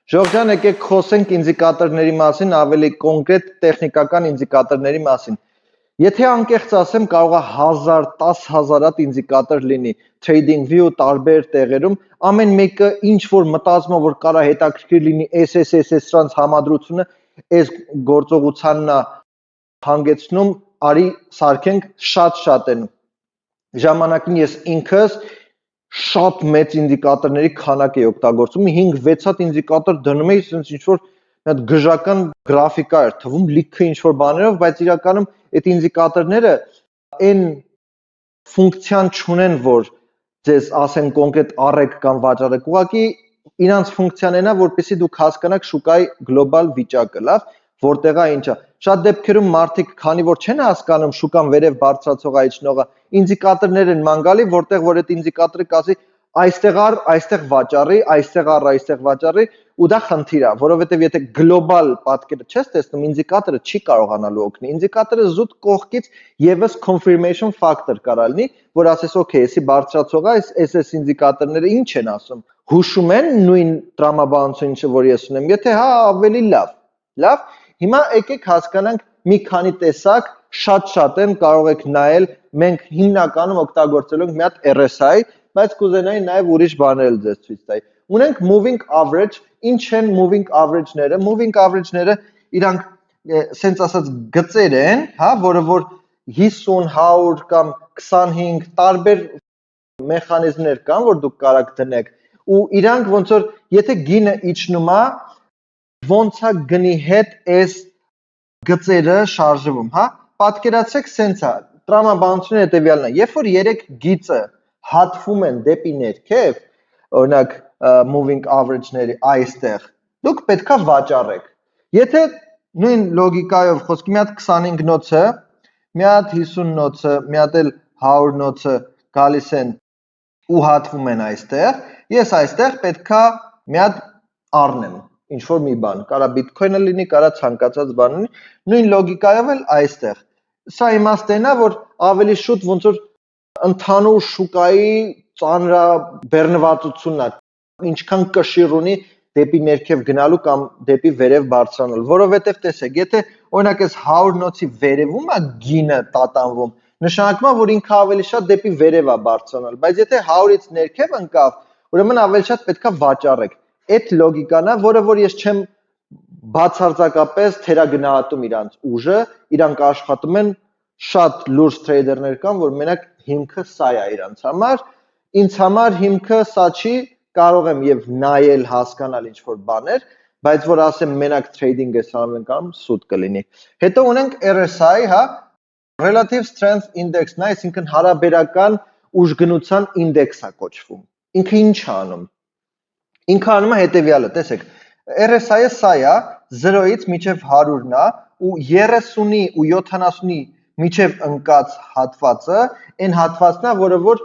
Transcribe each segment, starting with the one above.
Ժողովրդյան, եկեք խոսենք ինդիկատորների մասին, ավելի կոնկրետ տեխնիկական ինդիկատորների մասին։ Եթե անկեղծ ասեմ, կարող է 1000, 10000 հատ ինդիկատոր լինի trading view տարբեր տեղերում, ամեն մեկը ինչ որ մտածում որ կարա հետաքրքիր լինի, SSS-րանց համադրությունը այս գործողությանն է հանգեցնում, արի սարքենք շատ են։ Ժամանակին ես ինքս շատ մեծ ինդիկատորների քանակ էի օգտագործում, 5-6 հատ ինդիկատոր դնում էի, ասես ինչ որ մի հատ գժական գրաֆիկա էր թվում, լիքը ինչ որ բաներով, բայց իրականում այդ ինդիկատորները այն ֆունկցիան չունեն, որ ձեզ ասեն կոնկրետ առեք կամ վաճառեք, ուղղակի իրանց ֆունկցիան այնա, որպեսզի դուք հասկանաք շուկայի գլոբալ վիճակը, լավ, որտեղ է ինչա։ Շատ դեպքերում մարդիկ, քանի որ չեն հասկանում շուկան վերև բարձրացողա իջնողա, ինդիկատորներ են ման գալի, որտեղ որ այդ ինդիկատորը կասի այստեղ առ, այստեղ վաճառի, այստեղ առ, այստեղ վաճառի, ու դա խնդիր է, որովհետև եթե գլոբալ պատկերը չես տեսնում, ինդիկատորը չի կարողանալու օգնի։ Ինդիկատորը զուտ կողքից եւս confirmation factor կարա լինի, որ ասես, okay, էսի բարձրացողա, այս ինդիկատորները ինչ են ասում։ Հուշում են նույն տրամաբանությունը, որ ես ունեմ, եթե հա, ավելի լավ։ Լավ, հիմա եկեք հասկանանք մի քանի տեսակ շատ են, կարող եք նայել, մենք հիմնականում օգտագործելու ենք մի հատ RSI, բայց կուզենայի նաև ուրիշ բաներ ձեզ ցույց տայի։ Ունենք moving average, ինչ են moving average-ները։ Moving average-ները իրանք սենց ասած գծեր են, հա, որը որ 50, 100 կամ 25 տարբեր մեխանիզմներ կան, որ դուք կարաք դնեք, ու իրանք ոնց որ եթե գինը իջնում է, ոնց է գնի հետ այս գծերը շարժվում, հա։ Պատկերացրեք սենց է, տրամաբանությունը հետևյալն է, երբ որ 3 գիծը հատվում են դեպի ներքև, օրինակ moving average-ների այստեղ, դուք պետքա վաճառեք։ Եթե նույն լոգիկայով խոսքի մի հատ 25 նոցը, մի հատ 50 նոցը, մի հատ էլ 100 նոցը գալիս են ու հատվում են այստեղ, ես այստեղ պետքա մի հատ առնեմ, ինչ որ մի բան, կարա բիտքոյնը լինի, կարա ցանկացած բան լինի, նույն լոգիկայով էլ այստեղ։ Սա իմաստն է, որ ավելի շուտ ոնց որ ընդհանուր շուկայի ծանրաբեռնվածությունն է, ինչքան կշիռ ունի դեպի ներքև գնալու կամ դեպի վերև բարձրանալու, որովհետև տեսեք, եթե օրինակ այս 100 նոցի վերևում է գինը տատանվում, նշանակում է, որ ինքը ավելի շատ դեպի վերև է բարձրանալ, բայց եթե 100-ից ներքև ընկավ, ուրեմն ավելի շատ պետքա վաճառեք։ Այդ լոգիկան է, որը որ ես չեմ բացարձակապես թերագնահատում իրանց ուժը, իրանք աշխատում են, շատ լուրջ տրեյդերներ կան, որ մենակ հիմքը սա է իրանց համար, ինձ համար հիմքը սա չի, կարող եմ եւ նայել, հասկանալ ինչ որ բաներ, բայց որ ասեմ մենակ trading ես անում կամ սուտ կլինի։ Հետո ունենք RSI, հա, Relative Strength Index-ն է, այսինքն հարաբերական ուժգնության ինդեքս է կոչվում։ Ինքը ինչ է անում։ Ինքը անում է հետևյալը, տեսեք, RSI-ը սա է, 0-ից մինչև 100-ն է, ու 30-ի ու 70-ի միջև ընկած հատվածը, այն հատվածն է, որը որ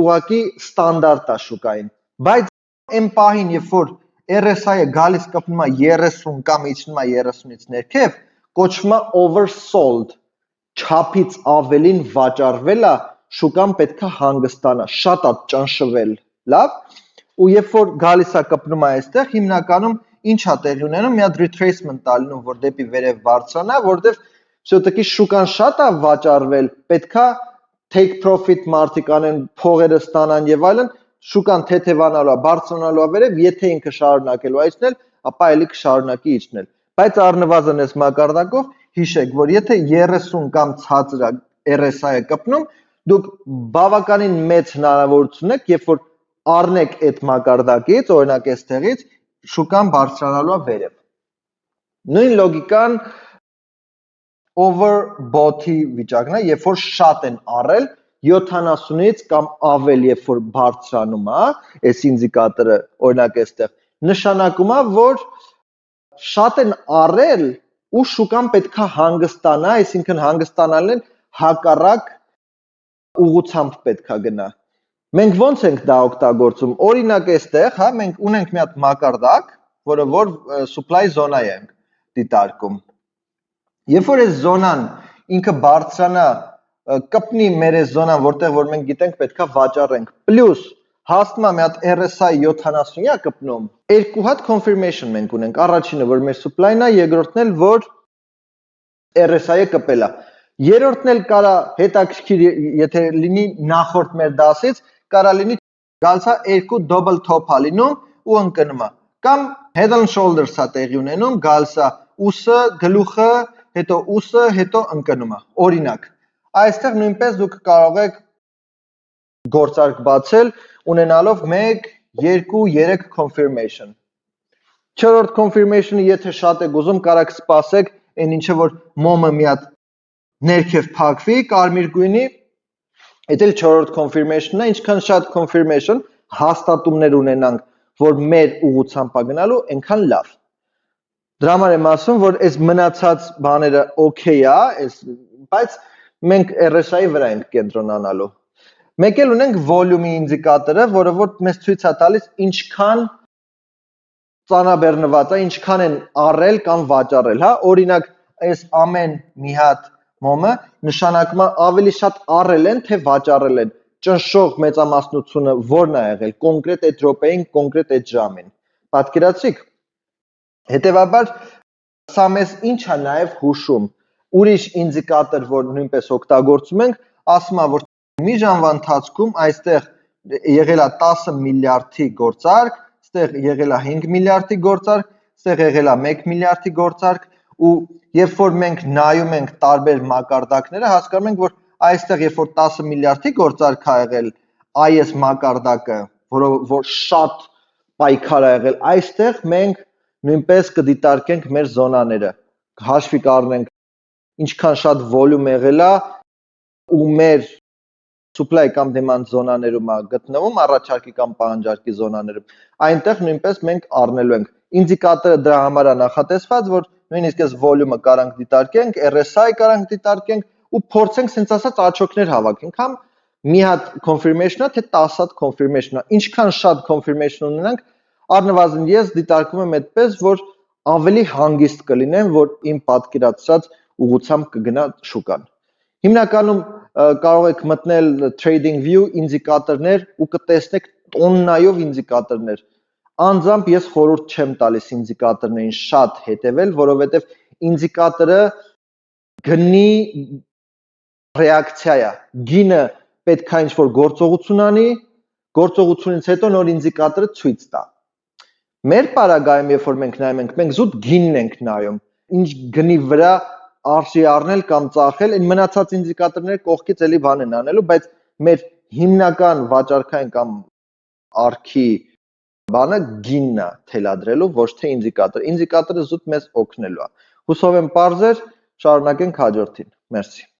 ուղղակի ստանդարտ է շուկային։ Բայց այն պահին, երբ որ RSI-ը գալիս կպնում է 30 կամ իջնում է 30-ից ներքև, կոչվում է oversold, չափից ավելին վաճառվել է, շուկան պետք է հանգստանա, շատ է ճնշվել, լավ։ Ու երբ որ գալիս է կպնում է այստեղ, հիմնականում ինչ է տեղի ունենում, մի հատ retracement է լինում, որ դեպի վերև բարձրանա, որտեղ все-таки շուկան շատ է վաճառվել, պետքա take profit մարդիկ անեն, փողերը ստանան եւ այլն, շուկան թեթևանալու է, բարձրանալու է վերև, եթե ինքը շարունակելու է իջնել, ապա ելի կշարունակի իջնել։ Բայց առնվազն այս մակարդակով հիշեք, որ եթե 30 կամ ցածր RSI-ը կպնում, դուք բավականին մեծ հնարավորություն եք, երբ որ առնեք այդ մակարդակից, օրինակ այստեղից, շուկան բարձրանալու է վերև։ Նույն լոգիկան overbought-ի վիճակն է, երբ որ շատ են առել 70-ից կամ ավել, երբ որ բարձրանում է, այս ինդիկատորը, օրինակ այստեղ, նշանակում է, որ շատ են առել ու շուկան պետքա հանգստանա, այսինքն հանգստանալն հակառակ ուղղությամբ պետքա գնա։ Մենք ոնց ենք դա օգտագործում։ Օրինակ այստեղ, հա, մենք ունենք մի հատ մակարդակ, որը որ supply zone-ա ենք դիտարկում։ Երբ որ այս զոնան ինքը բարձրանա, կպնի մեր այս զոնան, որտեղ որ մենք գիտենք պետքա վաճառենք, պլյուս Հասնում է մի հատ RSI 70-յա կպնում, երկու հատ confirmation մենք ունենք, առաջինը որ մեր supply-ն է, երկրորդն էլ որ RSI-ը կպել է։ Երրորդն էլ կարա հետաքրքիր, եթե լինի նախորդ մեր դասից, կարա լինի գալիս է երկու double top-ա լինում ու ընկնում է։ Կամ head and shoulders-ա տեղի ունենում, գալիս է ուսը, գլուխը, հետո ուսը, հետո ընկնում է։ Օրինակ, այստեղ նույնպես դուք կարող եք գործարք բացել, ունենալով 1, 2, 3 confirmation։ Չորրորդ confirmation-ը եթե շատ եք ուզում, կարաք սպասեք, այն ինչը որ մոմը մի հատ ներքև փակվի, կարմիր գույնի, այդ էլ չորրորդ confirmation-ն է, ինչքան շատ confirmation հաստատումներ ունենանք, որ մեր ուղղությամբ է գնալու, այնքան լավ։ Դրա համար եմ ասում, որ այս մնացած բաները okay է, բայց մենք RSI-ի վրա ենք կենտրոնանալու։ Մեկ էլ ունենք volume-ի ինդիկատորը, որը որ մեզ ցույց է տալիս ինչքան ծանաբեռնված է, ինչքան են առել կամ վաճառել, հա, օրինակ, այս ամեն մի հատ մոմը նշանակում է ավելի շատ առել են, թե վաճառել են։ Ճնշող մեծամասնությունը որն է եղել, կոնկրետ այդ րոպեին, կոնկրետ այդ ժամին։ Պատկերացրիք։ Հետևաբար սա մեզ ինչ է նաև հուշում։ Ուրիշ ինդիկատոր, որ նույնպես օգտագործում ենք, ասում է, որ մի ժամվա ընթացքում այստեղ եղել է 10 միլիարդի գործարք, այստեղ եղել է 5 միլիարդի գործարք, այստեղ եղել է 1 միլիարդի գործարք ու երբ որ մենք նայում ենք տարբեր մակարդակները, հասկանում ենք, որ այստեղ երբ որ 10 միլիարդի գործարք ա եղել, այս մակարդակը, որ շատ պայքար ա եղել, այստեղ մենք նույնպես կդիտարկենք մեր զոնաները, հաշվի կառնենք ինչքան շատ volume եղել է ու մեր supply կամ demand զոնաներում է գտնվում, առաջարկի կամ պահանջարկի զոնաներում, այնտեղ նույնպես մենք առնելու ենք։ Ինդիկատորը դրա համար է նախատեսված, որ նույնիսկ այս volume-ը կարանք դիտարկենք, RSI կարանք դիտարկենք ու փորձենք sense ասած աչոկներ հավաքենք, համ մի հատ confirmation-ա, թե 10 հատ confirmation-ա։ Ինչքան շատ confirmation ունենանք, առնվազն ես դիտարկում եմ այդպես, որ ավելի հանգիստ կլինեմ, որ իմ պատկերացրած ուղղությամբ կգնա շուկան։ Հիմնականում կարող եք մտնել TradingView ինդիկատորներ ու կտեսնեք տոննայով ինդիկատորներ։ Անձամբ ես խորհուրդ չեմ տալիս ինդիկատորներին շատ հետևել, որովհետև ինդիկատորը գնի ռեակցիա է։ Գինը պետք է ինչ-որ գործողություն անի, գործողությունից հետո նոր ինդիկատորը ցույց տա։ Մեր պարագայում, երբ որ մենք նայում ենք, մենք զուտ գինն ենք նայում, ինչ գնի վրա արժի առնել կամ ծախել, այն մնացած ինդիկատորները կողքից էլի բան են անելու, բայց մեր հիմնական վաճառքային կամ արքի բանը գինն է թելադրելու, ոչ թե ինդիկատոր։ Ինդիկատորը զուտ մեզ օգնելու է։ Հուսով եմ պարզ էր, շարունակենք հաջորդին։ Մերսի։